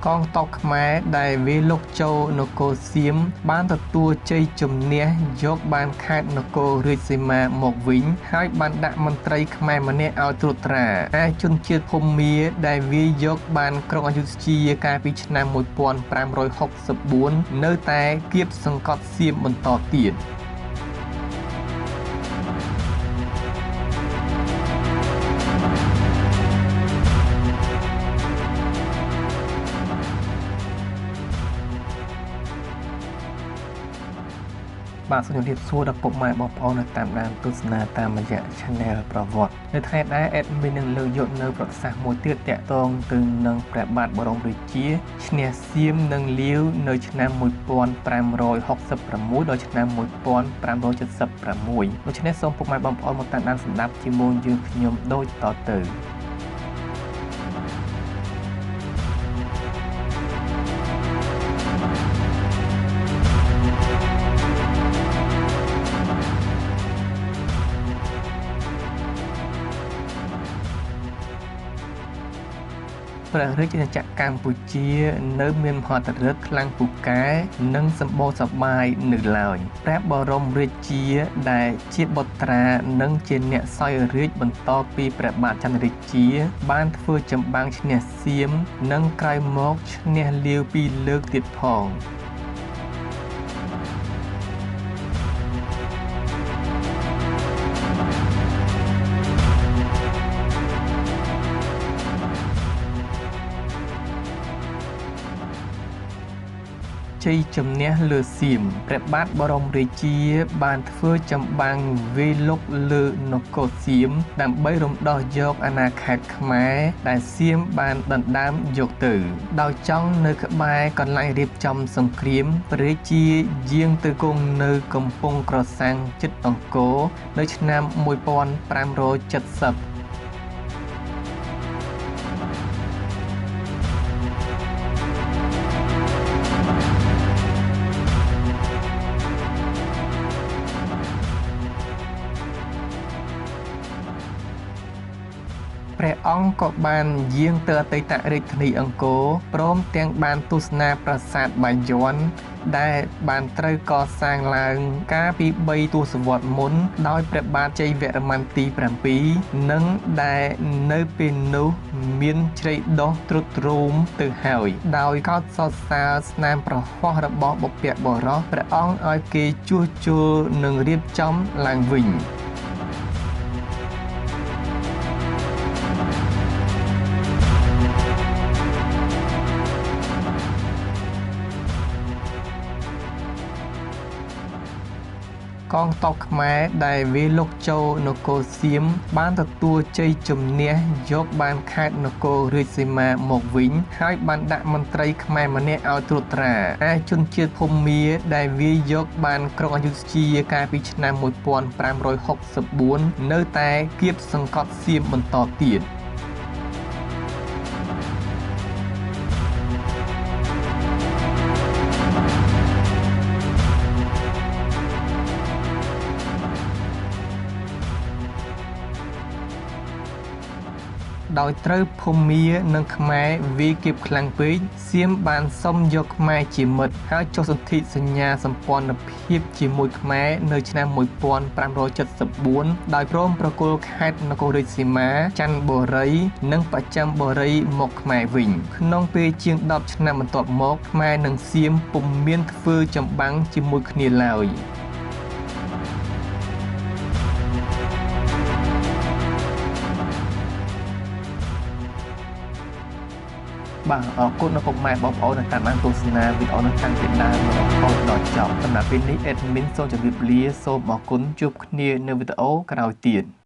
កងទ័ពខ្មែរដែលវាយលុកចូលនគរសៀមបានទទួលជ័យជំនះយកបានខេត្តនគររាជសីមាមកវិញហើយបានដាក់មន្ត្រីខ្មែរម្នាក់ឲ្យត្រួតត្រាឯជនជាតិភូមាដែលវាយយកបានក្រុងអយុធ្យាកាលពីឆ្នាំ1564នៅតែគៀបសង្កត់សៀមបន្តទៀតបាទសូមជម្រាបសួរដល់ពុកម៉ែបងប្អូននៅតាមដានទស្សនាតាមរយៈ Channel ប្រវត្តិនៅថ្ងៃដែរ Admin នឹងលើកយកនៅប្រវត្តិសាស្ត្រមួយទៀតទាក់ទងទៅនឹងព្រះបាទបរមរាជាឈ្នះសៀមនិងលាវនៅឆ្នាំ1566ដល់ឆ្នាំ1576ដូច្នេះសូមពុកម៉ែបងប្អូនមកតាមដានស្ដាប់ជាមួយយើងខ្ញុំដូចតទៅព្រះរាជាណាចក្រកម្ពុជានៅមានមហិទ្ធិឫទ្ធិខ្លាំងពូកែនិងសម្បូរសប្បាយនៅឡើយព្រះបរមរាជាដែលជាបុត្រានិងជាអ្នកសោយរាជ្យបន្តពីព្រះបាទចន្ទរាជាបានធ្វើចម្បាំងឈ្នះសៀមនិងក្រោយមកឈ្នះលាវពីរលើកទៀតផងជ័យជំនះលើសៀមព្រះបាទបរមរាជាបានធ្វើចម្បាំងវាយលុកលើនគរសៀមដើម្បីរំដោះយកអាណាខេត្តខ្មែរដែលសៀមបានដណ្ដើមយកទៅដោយចង់នៅក្បែរកន្លែងរៀបចំសង្គ្រាមព្រះរាជាយាងទៅគង់នៅកំពង់ក្រសាំងជិតអង្គរនៅឆ្នាំ1570ព្រះអង្គក៏បានយាងទៅអតីតរាជធានីអង្គរព្រមទាំងបានទស្សនាប្រាសាទបាយ័នដែលបានត្រូវកសាងឡើងកាលពី3ទសវត្សរ៍មុនដោយព្រះបាទជ័យវរ្ម័នទី7និងដែលនៅពេលនោះមានជ្រៃដុះទ្រុឌទ្រោមទៅហើយដោយកោតសរសើរស្នាមប្រហោះរបស់បុព្វបុរសព្រះអង្គឲ្យគេជួសជុលនិងរៀបចំឡើងវិញកងទ័ពខ្មែរដែលវាយលុកចូលនគរសៀមបានទទួលជ័យជំនះយកបានខេត្តនគររាជសីមាមកវិញហើយបានដាក់មន្ត្រីខ្មែរម្នាក់ឲ្យត្រួតត្រាឯជនជាតិភូមាដែលវាយយកបានក្រុងអយុធ្យាកាលពីឆ្នាំ1564នៅតែគៀបសង្កត់សៀមបន្តទៀតដោយត្រូវភូមានិងខ្មែរវាយគៀបខ្លាំងពេកសៀមបានសុំយកខ្មែរជាមិត្តហើយចុះសន្ធិសញ្ញាសម្ព័ន្ធភាពជាមួយខ្មែរនៅឆ្នាំ1574ដោយព្រមប្រគល់ខេត្តនគររាជសីមាច័ន្ទបុរីនិងបច្ចឹមបុរីមកខ្មែរវិញក្នុងពេលជាង10ឆ្នាំបន្ទាប់មកខ្មែរនិងសៀមពុំមានធ្វើចម្បាំងជាមួយគ្នាឡើយបាទអរគុណដល់ពុកម៉ែបងប្អូនដែលតាមដានទស្សនាវីដេអូនេះតាំងពីដើមរហូតដល់ចប់សម្រាប់ពេលនេះ Admin សូមជម្រាបលាសូមអរគុណជួបគ្នានៅវីដេអូក្រោយទៀត